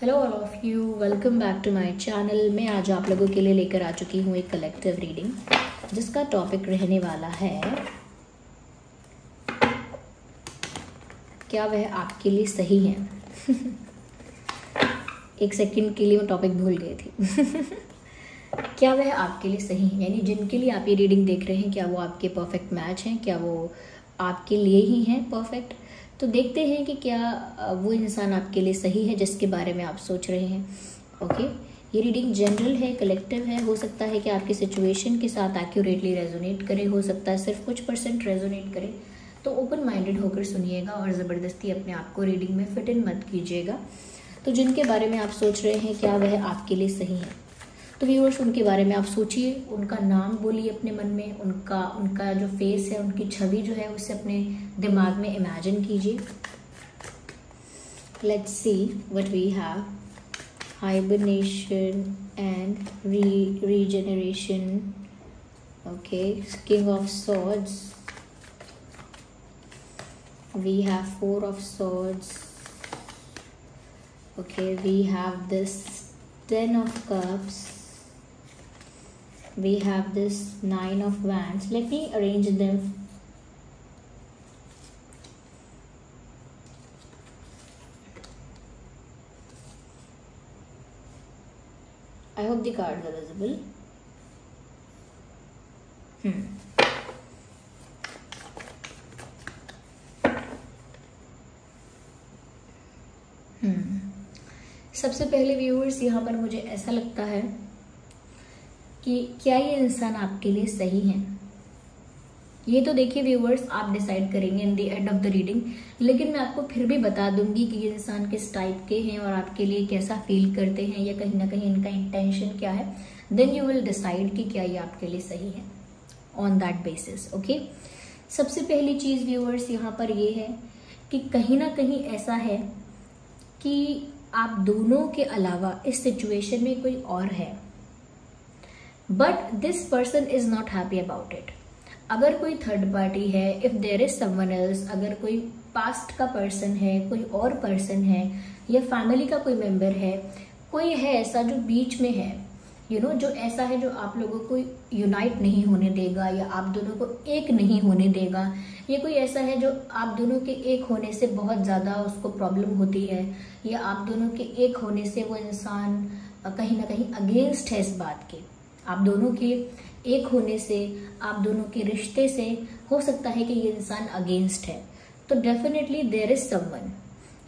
Hello all of you, welcome back to my channel. मैं आज आप लोगों के लिए लेकर आ चुकी हूँ एक कलेक्टिव रीडिंग जिसका टॉपिक रहने वाला है क्या वह आपके लिए सही है। एक सेकंड के लिए मैं टॉपिक भूल गई थी। क्या वह आपके लिए सही है, यानी जिनके लिए आप ये रीडिंग देख रहे हैं क्या वो आपके परफेक्ट मैच हैं, क्या वो आपके लिए ही हैं परफेक्ट। तो देखते हैं कि क्या वो इंसान आपके लिए सही है जिसके बारे में आप सोच रहे हैं। ओके, ये रीडिंग जनरल है, कलेक्टिव है। हो सकता है कि आपकी सिचुएशन के साथ एक्यूरेटली रेजोनेट करे, हो सकता है सिर्फ कुछ % रेजोनेट करे। तो ओपन माइंडेड होकर सुनिएगा और ज़बरदस्ती अपने आप को रीडिंग में फिट इन मत कीजिएगा। तो जिनके बारे में आप सोच रहे हैं क्या वह आपके लिए सही है, तो व्यूअर्स उनके बारे में आप सोचिए, उनका नाम बोलिए अपने मन में, उनका जो फेस है, उनकी छवि जो है उसे अपने दिमाग में इमेजिन कीजिए। Let's see what we have. Hibernation and regeneration. Okay, king of swords, we have 4 of swords. Okay, we have this 10 of cups. We have this 9 of wands. Let me arrange them. I hope the cards are visible. सबसे पहले viewers यहाँ पर मुझे ऐसा लगता है कि क्या ये इंसान आपके लिए सही है। ये तो देखिए व्यूअर्स, आप डिसाइड करेंगे in the end of the reading, लेकिन मैं आपको फिर भी बता दूंगी कि ये इंसान किस टाइप के हैं और आपके लिए कैसा फील करते हैं या कहीं ना कहीं इनका इंटेंशन क्या है। देन यू विल डिसाइड कि क्या ये आपके लिए सही है ऑन दैट बेसिस। ओके, सबसे पहली चीज व्यूअर्स यहाँ पर ये है कि कहीं ना कहीं ऐसा है कि आप दोनों के अलावा इस सिचुएशन में कोई और है, but this person is not happy about it. अगर कोई थर्ड पार्टी है, if there is someone else, अगर कोई पास्ट का पर्सन है, कोई और पर्सन है, या फैमिली का कोई मेंबर है, कोई है ऐसा जो बीच में है, जो ऐसा है जो आप लोगों को यूनाइट नहीं होने देगा या आप दोनों को एक नहीं होने देगा, ये कोई ऐसा है जो आप दोनों के एक होने से बहुत ज़्यादा उसको प्रॉब्लम होती है, या आप दोनों के एक होने से वो इंसान कहीं ना कहीं अगेंस्ट है इस बात के। आप दोनों के एक होने से, आप दोनों के रिश्ते से हो सकता है कि ये इंसान अगेंस्ट है। तो डेफिनेटली देयर इज समवन,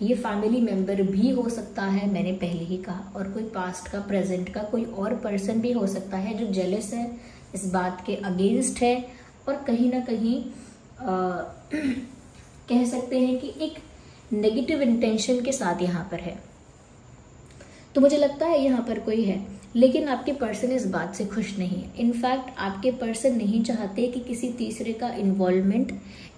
ये फैमिली मेंबर भी हो सकता है, मैंने पहले ही कहा, और कोई पास्ट का, प्रेजेंट का कोई और पर्सन भी हो सकता है जो जेलस है, इस बात के अगेंस्ट है, और कहीं ना कहीं कह सकते हैं कि एक नेगेटिव इंटेंशन के साथ यहाँ पर है। तो मुझे लगता है यहाँ पर कोई है, लेकिन आपके पर्सन इस बात से खुश नहीं है। इनफैक्ट आपके पर्सन नहीं चाहते कि किसी तीसरे का इन्वॉल्वमेंट,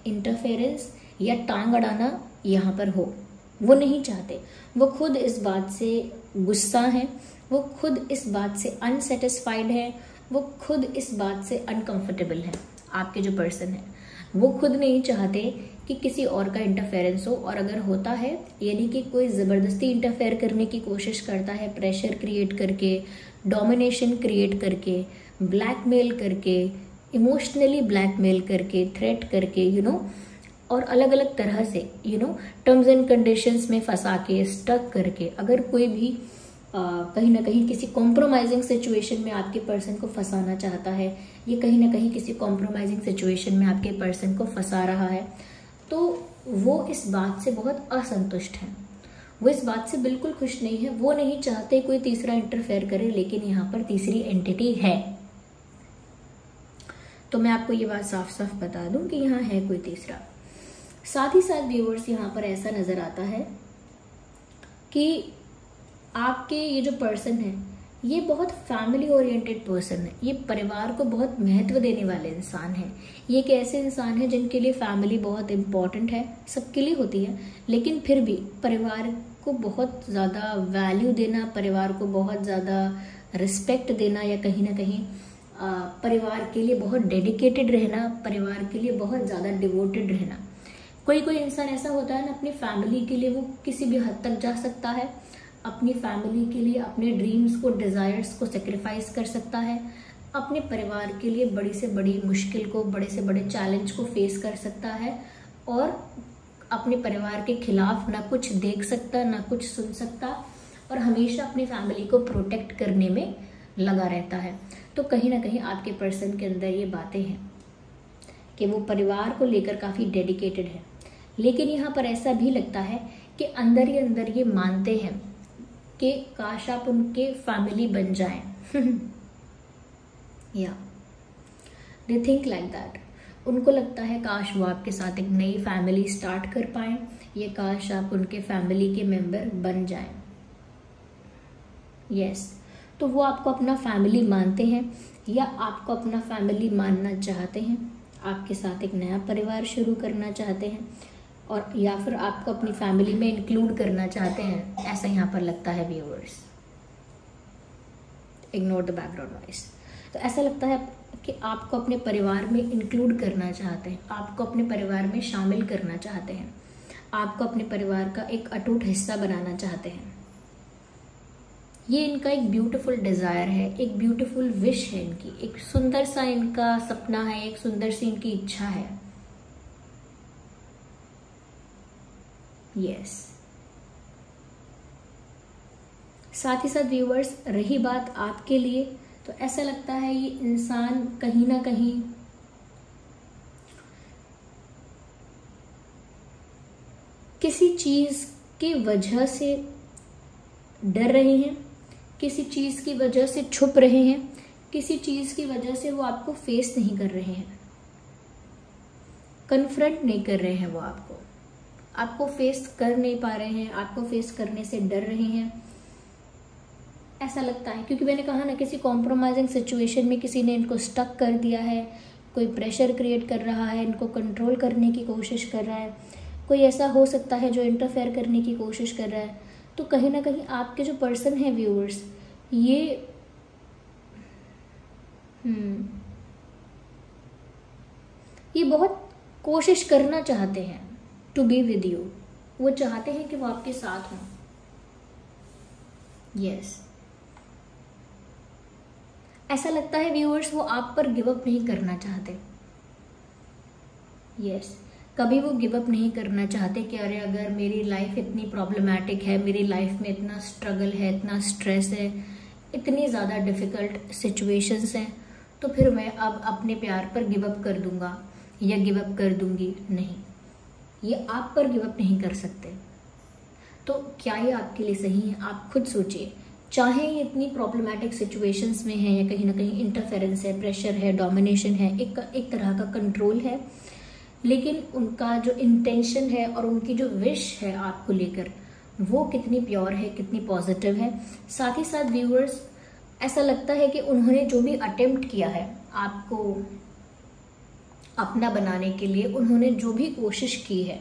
इंटरफेरेंस या टांग अड़ाना यहाँ पर हो। वो नहीं चाहते, वो खुद इस बात से गुस्सा है, वो खुद इस बात से अनसेटिस्फाइड है, वो खुद इस बात से अनकंफर्टेबल है। आपके जो पर्सन है वो खुद नहीं चाहते कि किसी और का इंटरफेरेंस हो, और अगर होता है यानी कि कोई ज़बरदस्ती इंटरफेयर करने की कोशिश करता है, प्रेशर क्रिएट करके, डोमिनेशन क्रिएट करके, ब्लैकमेल करके, इमोशनली ब्लैकमेल करके, थ्रेट करके, और अलग अलग तरह से टर्म्स एंड कंडीशंस में फंसा के, स्टक करके, अगर कोई भी कहीं ना कहीं किसी कॉम्प्रोमाइजिंग सिचुएशन में आपके पर्सन को फंसाना चाहता है, ये कहीं ना कहीं किसी कॉम्प्रोमाइजिंग सिचुएशन में आपके पर्सन को फंसा रहा है, तो वो इस बात से बहुत असंतुष्ट है, वो इस बात से बिल्कुल खुश नहीं है। वो नहीं चाहते कोई तीसरा इंटरफेयर करे, लेकिन यहाँ पर तीसरी एंटिटी है। तो मैं आपको ये बात साफ साफ बता दूं कि यहाँ है कोई तीसरा। साथ ही साथ व्यूअर्स यहाँ पर ऐसा नजर आता है कि आपके ये जो पर्सन है ये बहुत फैमिली ओरिएंटेड पर्सन है, ये परिवार को बहुत महत्व देने वाले इंसान है। ये एक ऐसे इंसान है जिनके लिए फैमिली बहुत इम्पॉर्टेंट है, सबके लिए होती है, लेकिन फिर भी परिवार को बहुत ज़्यादा वैल्यू देना, परिवार को बहुत ज़्यादा रिस्पेक्ट देना, या कहीं ना कहीं परिवार के लिए बहुत डेडिकेटेड रहना, परिवार के लिए बहुत ज़्यादा डिवोटेड रहना। कोई कोई इंसान ऐसा होता है ना, अपनी फैमिली के लिए वो किसी भी हद तक जा सकता है, अपनी फैमिली के लिए अपने ड्रीम्स को, डिजायर्स को सेक्रीफाइस कर सकता है, अपने परिवार के लिए बड़ी से बड़ी मुश्किल को, बड़े से बड़े चैलेंज को फेस कर सकता है और अपने परिवार के खिलाफ ना कुछ देख सकता, ना कुछ सुन सकता और हमेशा अपनी फैमिली को प्रोटेक्ट करने में लगा रहता है। तो कहीं ना कहीं आपके पर्सन के अंदर ये बातें हैं कि वो परिवार को लेकर काफ़ी डेडिकेटेड है, लेकिन यहाँ पर ऐसा भी लगता है कि अंदर ही अंदर ये मानते हैं कि काश आप उनके फैमिली बन जाएं। या दे थिंक लाइक दैट। उनको लगता है काश वो आपके साथ एक नई फैमिली स्टार्ट कर पाएं, या काश आप उनके फैमिली के मेंबर बन जाएं। यस, तो वो आपको अपना फैमिली मानते हैं या आपको अपना फैमिली मानना चाहते हैं, आपके साथ एक नया परिवार शुरू करना चाहते हैं, और या फिर आपको अपनी फैमिली में इंक्लूड करना चाहते हैं, ऐसा यहाँ पर लगता है viewers. Ignore the background noise. तो ऐसा लगता है कि आपको अपने परिवार में इंक्लूड करना चाहते हैं, आपको अपने परिवार में शामिल करना चाहते हैं, आपको अपने परिवार का एक अटूट हिस्सा बनाना चाहते हैं। ये इनका एक ब्यूटीफुल डिजायर है, एक ब्यूटीफुल विश है इनकी, एक सुंदर सा इनका सपना है, एक सुंदर सी इनकी इच्छा है। यस, साथ ही साथ व्यूअर्स, रही बात आपके लिए, तो ऐसा लगता है ये इंसान कहीं ना कहीं किसी चीज की वजह से डर रहे हैं, किसी चीज की वजह से छुप रहे हैं, किसी चीज की वजह से वो आपको फेस नहीं कर रहे हैं, कन्फ्रंट नहीं कर रहे हैं, वो आपको फेस कर नहीं पा रहे हैं, आपको फेस करने से डर रहे हैं, ऐसा लगता है। क्योंकि मैंने कहा ना, किसी कॉम्प्रोमाइजिंग सिचुएशन में किसी ने इनको स्टक कर दिया है, कोई प्रेशर क्रिएट कर रहा है, इनको कंट्रोल करने की कोशिश कर रहा है, कोई ऐसा हो सकता है जो इंटरफेयर करने की कोशिश कर रहा है। तो कहीं ना कहीं आपके जो पर्सन है व्यूअर्स, ये बहुत कोशिश करना चाहते हैं टू बी विद यू। वो चाहते हैं कि वो आपके साथ हों। यस, ऐसा लगता है व्यूअर्स वो आप पर गिव अप नहीं करना चाहते। यस, कभी वो गिव अप नहीं करना चाहते कि अरे अगर मेरी लाइफ इतनी प्रॉब्लमैटिक है, मेरी लाइफ में इतना स्ट्रगल है, इतना स्ट्रेस है, इतनी ज़्यादा डिफ़िकल्ट सिचुएशंस हैं, तो फिर मैं अब अपने प्यार पर गिव अप कर दूंगा या गिव अप कर दूंगी। नहीं, ये आप पर गिव अप नहीं कर सकते। तो क्या ये आपके लिए सही है? आप खुद सोचिए। चाहे ये इतनी प्रॉब्लमैटिक सिचुएशंस में है या कहीं ना कहीं इंटरफेरेंस है, प्रेशर है, डोमिनेशन है, एक तरह का कंट्रोल है, लेकिन उनका जो इंटेंशन है और उनकी जो विश है आपको लेकर, वो कितनी प्योर है, कितनी पॉजिटिव है। साथ ही साथ व्यूअर्स, ऐसा लगता है कि उन्होंने जो भी अटेम्प्ट किया है आपको अपना बनाने के लिए, उन्होंने जो भी कोशिश की है,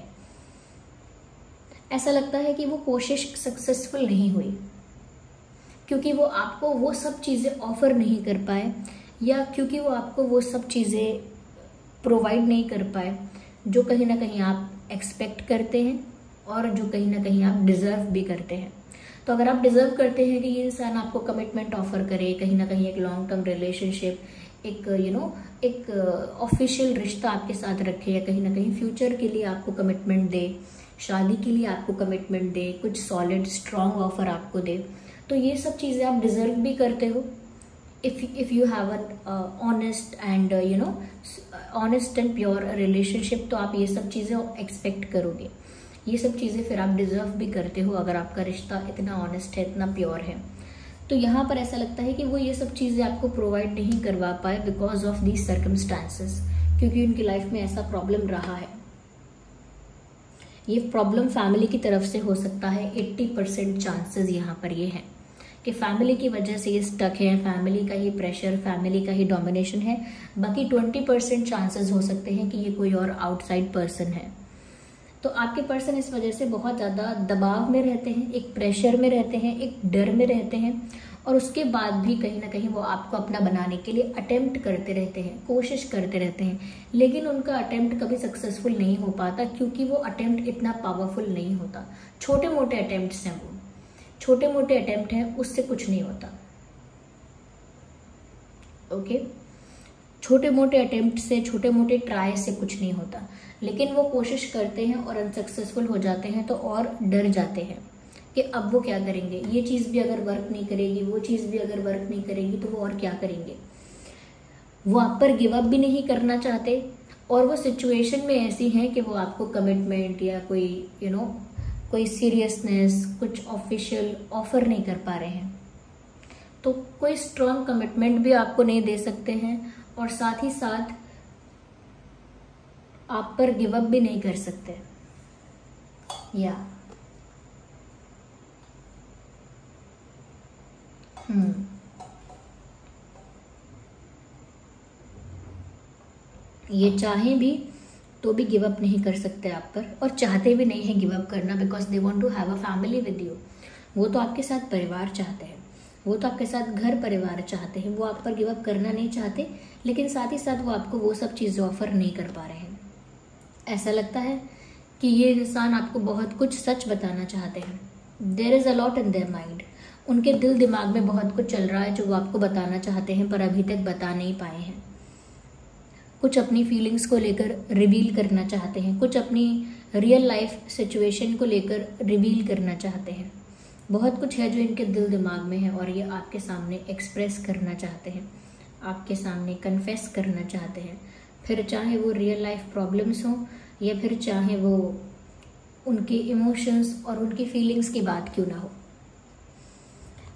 ऐसा लगता है कि वो कोशिश सक्सेसफुल नहीं हुई, क्योंकि वो आपको वो सब चीज़ें ऑफर नहीं कर पाए, या क्योंकि वो आपको वो सब चीज़ें प्रोवाइड नहीं कर पाए जो कहीं ना कहीं आप एक्सपेक्ट करते हैं और जो कहीं ना कहीं आप डिज़र्व भी करते हैं। तो अगर आप डिज़र्व करते हैं कि ये इंसान आपको कमिटमेंट ऑफर करे, कहीं ना कहीं एक लॉन्ग टर्म रिलेशनशिप, एक एक ऑफिशियल रिश्ता आपके साथ रखे, या कहीं ना कहीं फ्यूचर के लिए आपको कमिटमेंट दे, शादी के लिए आपको कमिटमेंट दे, कुछ सॉलिड स्ट्रॉन्ग ऑफर आपको दे, तो ये सब चीज़ें आप डिज़र्व भी करते हो। If you have a honest and honest and pure relationship, तो आप ये सब चीज़ें एक्सपेक्ट करोगे, ये सब चीज़ें फिर आप डिज़र्व भी करते हो अगर आपका रिश्ता इतना ऑनेस्ट है, इतना प्योर है। तो यहाँ पर ऐसा लगता है कि वो ये सब चीज़ें आपको प्रोवाइड नहीं करवा पाए बिकॉज ऑफ दीज सर्कमस्टांसेस, क्योंकि उनकी लाइफ में ऐसा प्रॉब्लम रहा है। ये प्रॉब्लम फैमिली की तरफ से हो सकता है। 80% चांसेस यहाँ पर ये हैं कि फैमिली की वजह से ये स्टक है, फैमिली का ही प्रेशर, फैमिली का ही डोमिनेशन है। बाकी 20% चांसेस हो सकते हैं कि ये कोई और आउटसाइड पर्सन है। तो आपके पर्सन इस वजह से बहुत ज़्यादा दबाव में रहते हैं, एक प्रेशर में रहते हैं, एक डर में रहते हैं, और उसके बाद भी कहीं ना कहीं वो आपको अपना बनाने के लिए अटेम्प्ट करते रहते हैं, कोशिश करते रहते हैं, लेकिन उनका अटेम्प्ट कभी सक्सेसफुल नहीं हो पाता, क्योंकि वो अटेम्प्ट इतना पावरफुल नहीं होता। छोटे मोटे अटेम्प्ट्स हैं वो, छोटे मोटे अटेम्प्ट हैं उससे कुछ नहीं होता। ओके, छोटे मोटे अटेम्प्ट से, छोटे मोटे ट्राई से कुछ नहीं होता, लेकिन वो कोशिश करते हैं और अनसक्सेसफुल हो जाते हैं तो और डर जाते हैं कि अब वो क्या करेंगे, ये चीज़ भी अगर वर्क नहीं करेगी, वो चीज़ भी अगर वर्क नहीं करेगी तो वो और क्या करेंगे। वो आप पर गिव अप भी नहीं करना चाहते और वो सिचुएशन में ऐसी हैं कि वो आपको कमिटमेंट या कोई कोई सीरियसनेस, कुछ ऑफिशियल ऑफर नहीं कर पा रहे हैं, तो कोई स्ट्रॉन्ग कमिटमेंट भी आपको नहीं दे सकते हैं और साथ ही साथ आप पर गिव अप भी नहीं कर सकते। या ये चाहें भी तो भी गिव अप नहीं कर सकते आप पर, और चाहते भी नहीं है गिव अप करना, because they want to have a family with you. वो तो आपके साथ परिवार चाहते हैं, वो तो आपके साथ घर परिवार चाहते हैं, वो आप पर गिव अप करना नहीं चाहते, लेकिन साथ ही साथ वो आपको वो सब चीज़ें ऑफर नहीं कर पा रहे हैं। ऐसा लगता है कि ये इंसान आपको बहुत कुछ सच बताना चाहते हैं। There is a lot in their mind, उनके दिल दिमाग में बहुत कुछ चल रहा है जो वो आपको बताना चाहते हैं पर अभी तक बता नहीं पाए हैं। कुछ अपनी फीलिंग्स को लेकर रिवील करना चाहते हैं, कुछ अपनी रियल लाइफ सिचुएशन को लेकर रिवील करना चाहते हैं। बहुत कुछ है जो इनके दिल दिमाग में है और ये आपके सामने एक्सप्रेस करना चाहते हैं, आपके सामने कन्फेस करना चाहते हैं, फिर चाहे वो रियल लाइफ प्रॉब्लम्स हों या फिर चाहे वो उनके इमोशंस और उनकी फीलिंग्स की बात क्यों ना हो।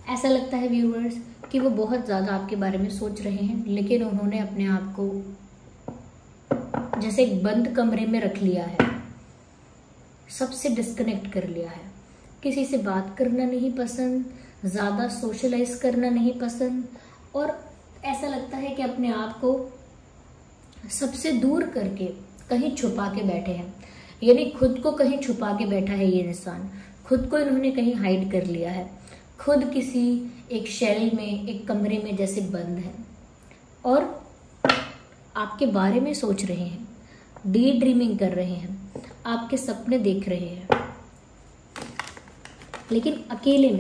ऐसा लगता है व्यूअर्स कि वो बहुत ज़्यादा आपके बारे में सोच रहे हैं, लेकिन उन्होंने अपने आप को जैसे एक बंद कमरे में रख लिया है, सबसे डिस्कनेक्ट कर लिया है। किसी से बात करना नहीं पसंद, ज़्यादा सोशलाइज करना नहीं पसंद, और ऐसा लगता है कि अपने आप को सबसे दूर करके कहीं छुपा के बैठे हैं, यानी खुद को कहीं छुपा के बैठा है ये इंसान। खुद को इन्होंने कहीं हाइड कर लिया है, खुद किसी एक शेल में, एक कमरे में जैसे बंद है और आपके बारे में सोच रहे हैं, डे ड्रीमिंग कर रहे हैं, आपके सपने देख रहे हैं, लेकिन अकेले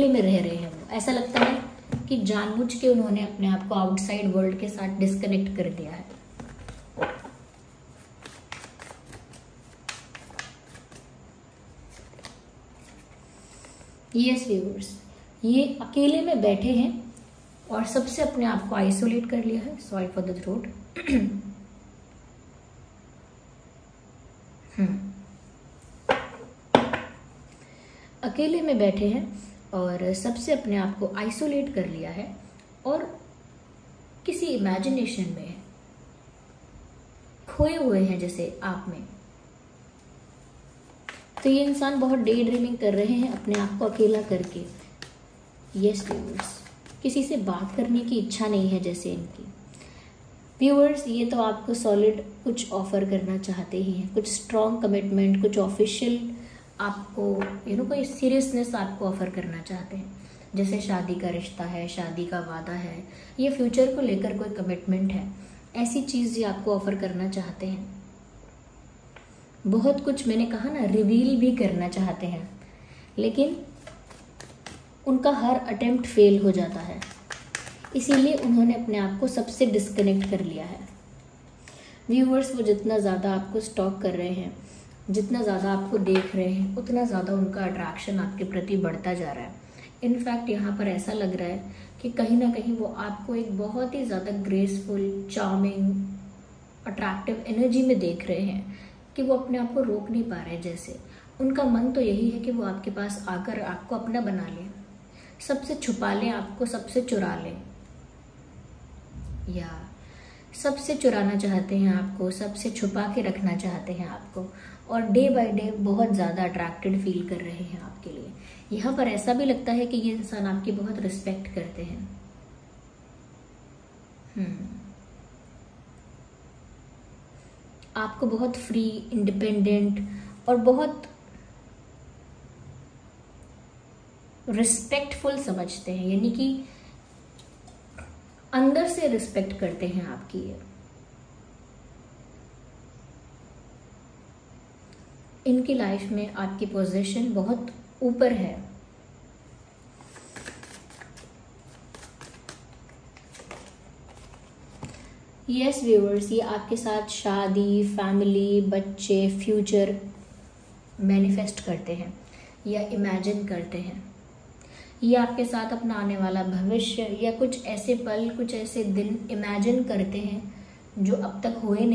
में रह रहे हैं। वो ऐसा लगता है कि जानबूझ के उन्होंने अपने आप को आउटसाइड वर्ल्ड के साथ डिस्कनेक्ट कर दिया है। यस व्यूअर्स, ये अकेले में बैठे हैं और सबसे अपने आप को आइसोलेट कर लिया है। Sorry for the throat. अकेले में बैठे हैं और सबसे अपने आप को आइसोलेट कर लिया है और किसी इमेजिनेशन में है, खोए हुए हैं जैसे आप में। तो ये इंसान बहुत डे ड्रीमिंग कर रहे हैं अपने आप को अकेला करके। यस व्यूअर्स, किसी से बात करने की इच्छा नहीं है जैसे इनकी। व्यूअर्स, ये तो आपको सॉलिड कुछ ऑफर करना चाहते ही हैं, कुछ स्ट्रॉन्ग कमिटमेंट, कुछ ऑफिशियल आपको कोई सीरियसनेस आपको ऑफर करना चाहते हैं, जैसे शादी का रिश्ता है, शादी का वादा है, ये फ्यूचर को लेकर कोई कमिटमेंट है, ऐसी चीज़ ये आपको ऑफर करना चाहते हैं। बहुत कुछ मैंने कहा ना, रिवील भी करना चाहते हैं, लेकिन उनका हर अटेम्प्ट फेल हो जाता है, इसीलिए उन्होंने अपने आप को सबसे डिस्कनेक्ट कर लिया है। व्यूअर्स, वो जितना ज़्यादा आपको स्टॉक कर रहे हैं, जितना ज़्यादा आपको देख रहे हैं, उतना ज़्यादा उनका अट्रैक्शन आपके प्रति बढ़ता जा रहा है। इनफैक्ट यहाँ पर ऐसा लग रहा है कि कहीं ना कहीं वो आपको एक बहुत ही ज़्यादा ग्रेसफुल, चार्मिंग, अट्रैक्टिव एनर्जी में देख रहे हैं कि वो अपने आप को रोक नहीं पा रहे। जैसे उनका मन तो यही है कि वो आपके पास आकर आपको अपना बना लें, सबसे छुपा लें आपको, सबसे चुरा लें, या सबसे चुराना चाहते हैं आपको, सबसे छुपा के रखना चाहते हैं आपको, और डे बाय डे बहुत ज़्यादा अट्रैक्टेड फील कर रहे हैं आपके लिए। यहाँ पर ऐसा भी लगता है कि ये इंसान आपकी बहुत रिस्पेक्ट करते हैं। आपको बहुत फ्री, इंडिपेंडेंट और बहुत रिस्पेक्टफुल समझते हैं, यानी कि अंदर से रिस्पेक्ट करते हैं आपकी। इनकी लाइफ में आपकी पोजीशन बहुत ऊपर है, यस व्यूअर्स, ये आपके साथ शादी, फैमिली, बच्चे, फ्यूचर मैनिफेस्ट करते हैं या इमेजिन करते हैं। ये आपके साथ अपना आने वाला भविष्य या कुछ ऐसे पल, कुछ ऐसे दिन इमेजिन करते हैं जो अब तक हुए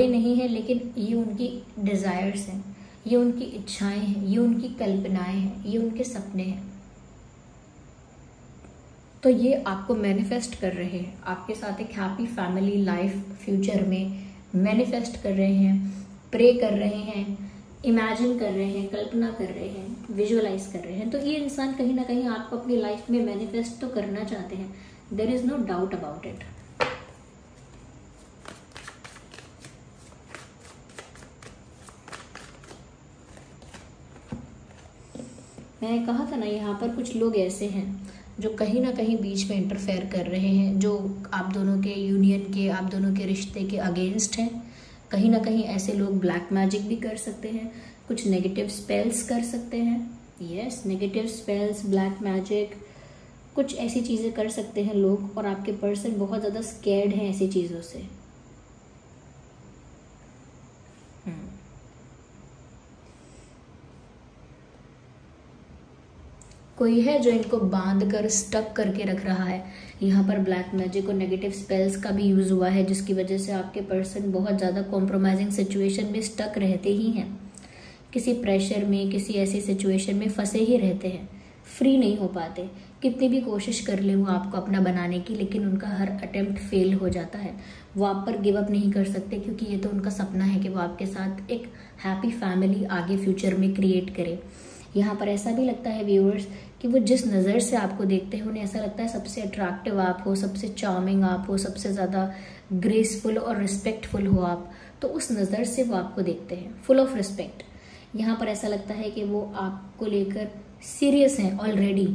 नहीं हैं, लेकिन ये उनकी डिज़ायर्स हैं, ये उनकी इच्छाएं हैं, ये उनकी कल्पनाएं हैं, ये उनके सपने हैं। तो ये आपको मैनिफेस्ट कर रहे हैं, आपके साथ एक हैप्पी फैमिली लाइफ फ्यूचर में मैनिफेस्ट कर रहे हैं, प्रे कर रहे हैं, इमेजिन कर रहे हैं, कल्पना कर रहे हैं, विजुअलाइज कर रहे हैं। तो ये इंसान कहीं ना कहीं आपको अपनी लाइफ में मैनिफेस्ट तो करना चाहते हैं, there is no doubt about it. मैंने कहा था ना, यहाँ पर कुछ लोग ऐसे हैं जो कहीं ना कहीं बीच में इंटरफेयर कर रहे हैं, जो आप दोनों के यूनियन के, आप दोनों के रिश्ते के अगेंस्ट हैं। कहीं ना कहीं ऐसे लोग ब्लैक मैजिक भी कर सकते हैं, कुछ नेगेटिव स्पेल्स कर सकते हैं। Yes, negative spells, black magic, कुछ ऐसी चीज़ें कर सकते हैं लोग, और आपके पर्सन बहुत ज़्यादा स्कैर्ड हैं ऐसी चीज़ों से। कोई है जो इनको बांध कर स्टक करके रख रहा है। यहाँ पर ब्लैक मैजिक और नेगेटिव स्पेल्स का भी यूज़ हुआ है, जिसकी वजह से आपके पर्सन बहुत ज़्यादा कॉम्प्रोमाइजिंग सिचुएशन में स्टक रहते ही हैं, किसी प्रेशर में, किसी ऐसी सिचुएशन में फंसे ही रहते हैं, फ्री नहीं हो पाते। कितनी भी कोशिश कर ले वो आपको अपना बनाने की, लेकिन उनका हर अटेम्प्ट फेल हो जाता है। वो आप पर गिव अप नहीं कर सकते, क्योंकि ये तो उनका सपना है कि वो आपके साथ एक हैप्पी फैमिली आगे फ्यूचर में क्रिएट करे। यहाँ पर ऐसा भी लगता है व्यूअर्स कि वो जिस नज़र से आपको देखते हैं, उन्हें ऐसा लगता है सबसे अट्रैक्टिव आप हो, सबसे चार्मिंग आप हो, सबसे ज़्यादा ग्रेसफुल और रिस्पेक्टफुल हो आप, तो उस नज़र से वो आपको देखते हैं, फुल ऑफ रिस्पेक्ट। यहाँ पर ऐसा लगता है कि वो आपको लेकर सीरियस हैं ऑलरेडी,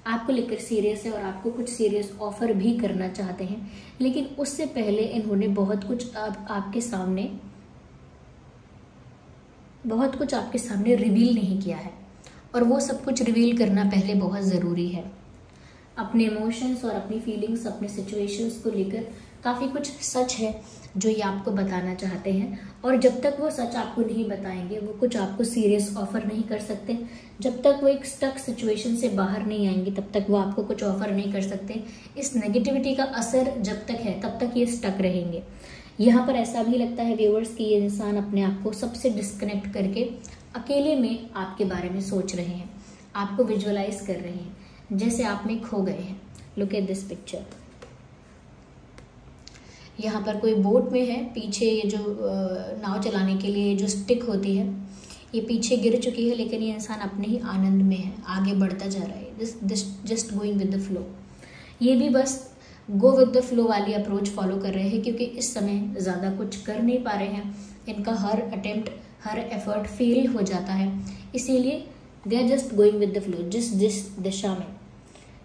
आपको लेकर सीरियस है और आपको कुछ सीरियस ऑफर भी करना चाहते हैं, लेकिन उससे पहले इन्होंने बहुत कुछ आपके सामने रिवील नहीं किया है, और वो सब कुछ रिवील करना पहले बहुत ज़रूरी है। अपने इमोशंस और अपनी फीलिंग्स, अपने सिचुएशंस को लेकर काफ़ी कुछ सच है जो ये आपको बताना चाहते हैं, और जब तक वो सच आपको नहीं बताएंगे, वो कुछ आपको सीरियस ऑफर नहीं कर सकते। जब तक वो एक स्टक सिचुएशन से बाहर नहीं आएंगे, तब तक वो आपको कुछ ऑफर नहीं कर सकते। इस नेगेटिविटी का असर जब तक है, तब तक ये स्टक रहेंगे। यहाँ पर ऐसा भी लगता है व्यूअर्स कि ये इंसान अपने आप को सबसे डिस्कनेक्ट करके अकेले में आपके बारे में सोच रहे हैं, आपको विजुअलाइज कर रहे हैं, जैसे आप में खो गए हैं। Look at this picture. यहाँ पर कोई बोट में है, पीछे ये जो नाव चलाने के लिए जो स्टिक होती है, ये पीछे गिर चुकी है, लेकिन ये इंसान अपने ही आनंद में है, आगे बढ़ता जा रहा है, just going with the flow. ये भी बस गो विद द फ्लो वाली अप्रोच फॉलो कर रहे हैं, क्योंकि इस समय ज़्यादा कुछ कर नहीं पा रहे हैं, इनका हर अटेम्प्ट, हर एफर्ट फेल हो जाता है, इसीलिए they are just going with the flow.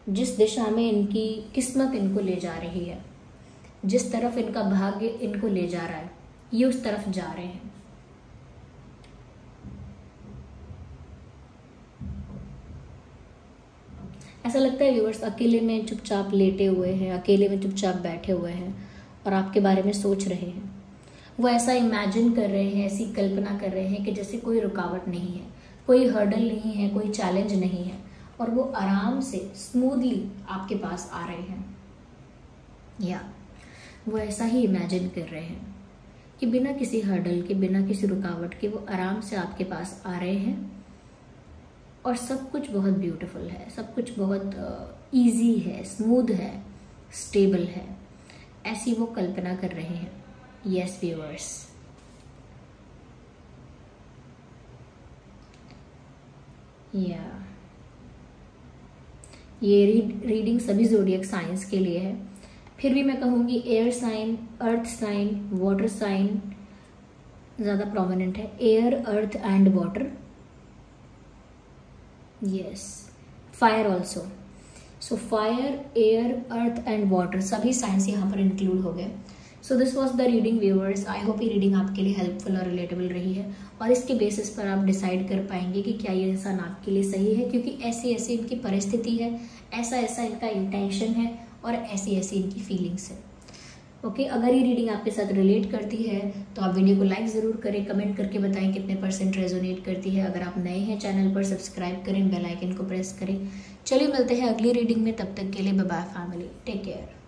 जिस दिशा में इनकी किस्मत इनको ले जा रही है, जिस तरफ इनका भाग्य इनको ले जा रहा है, ये उस तरफ जा रहे हैं। ऐसा लगता है व्यूअर्स अकेले में चुपचाप लेटे हुए हैं, अकेले में चुपचाप बैठे हुए हैं और आपके बारे में सोच रहे हैं। वो ऐसा इमेजिन कर रहे हैं, ऐसी कल्पना कर रहे हैं कि जैसे कोई रुकावट नहीं है, कोई हर्डल नहीं है, कोई चैलेंज नहीं है, और वो आराम से स्मूथली आपके पास आ रहे हैं। या वो ऐसा ही इमेजिन कर रहे हैं कि बिना किसी हर्डल के, बिना किसी रुकावट के वो आराम से आपके पास आ रहे हैं, और सब कुछ बहुत ब्यूटीफुल है, सब कुछ बहुत इजी है, स्मूथ है, स्टेबल है, ऐसी वो कल्पना कर रहे हैं। यस व्यूअर्स, या ये रीडिंग सभी ज़ोडिएक साइंस के लिए है। फिर भी मैं कहूँगी air sign, earth sign, water sign ज़्यादा प्रोमिनेंट है। Air, earth and water, yes, fire also. So fire, air, earth and water, सभी साइंस यहाँ पर इंक्लूड हो गए। So this was the reading viewers. I hope ये रीडिंग आपके लिए हेल्पफुल और रिलेटेबल रही है, और इसके बेसिस पर आप डिसाइड कर पाएंगे कि क्या ये इंसान आपके लिए सही है, क्योंकि ऐसी ऐसी इनकी परिस्थिति है, ऐसा ऐसा इनका इंटेंशन है, और ऐसी ऐसी इनकी फीलिंग्स है। ओके, अगर ये रीडिंग आपके साथ रिलेट करती है तो आप वीडियो को लाइक ज़रूर करें, कमेंट करके बताएं कितने % रेजोनेट करती है। अगर आप नए हैं चैनल पर सब्सक्राइब करें, बेल आइकन को प्रेस करें। चलिए मिलते हैं अगली रीडिंग में, तब तक के लिए bye bye family, take care.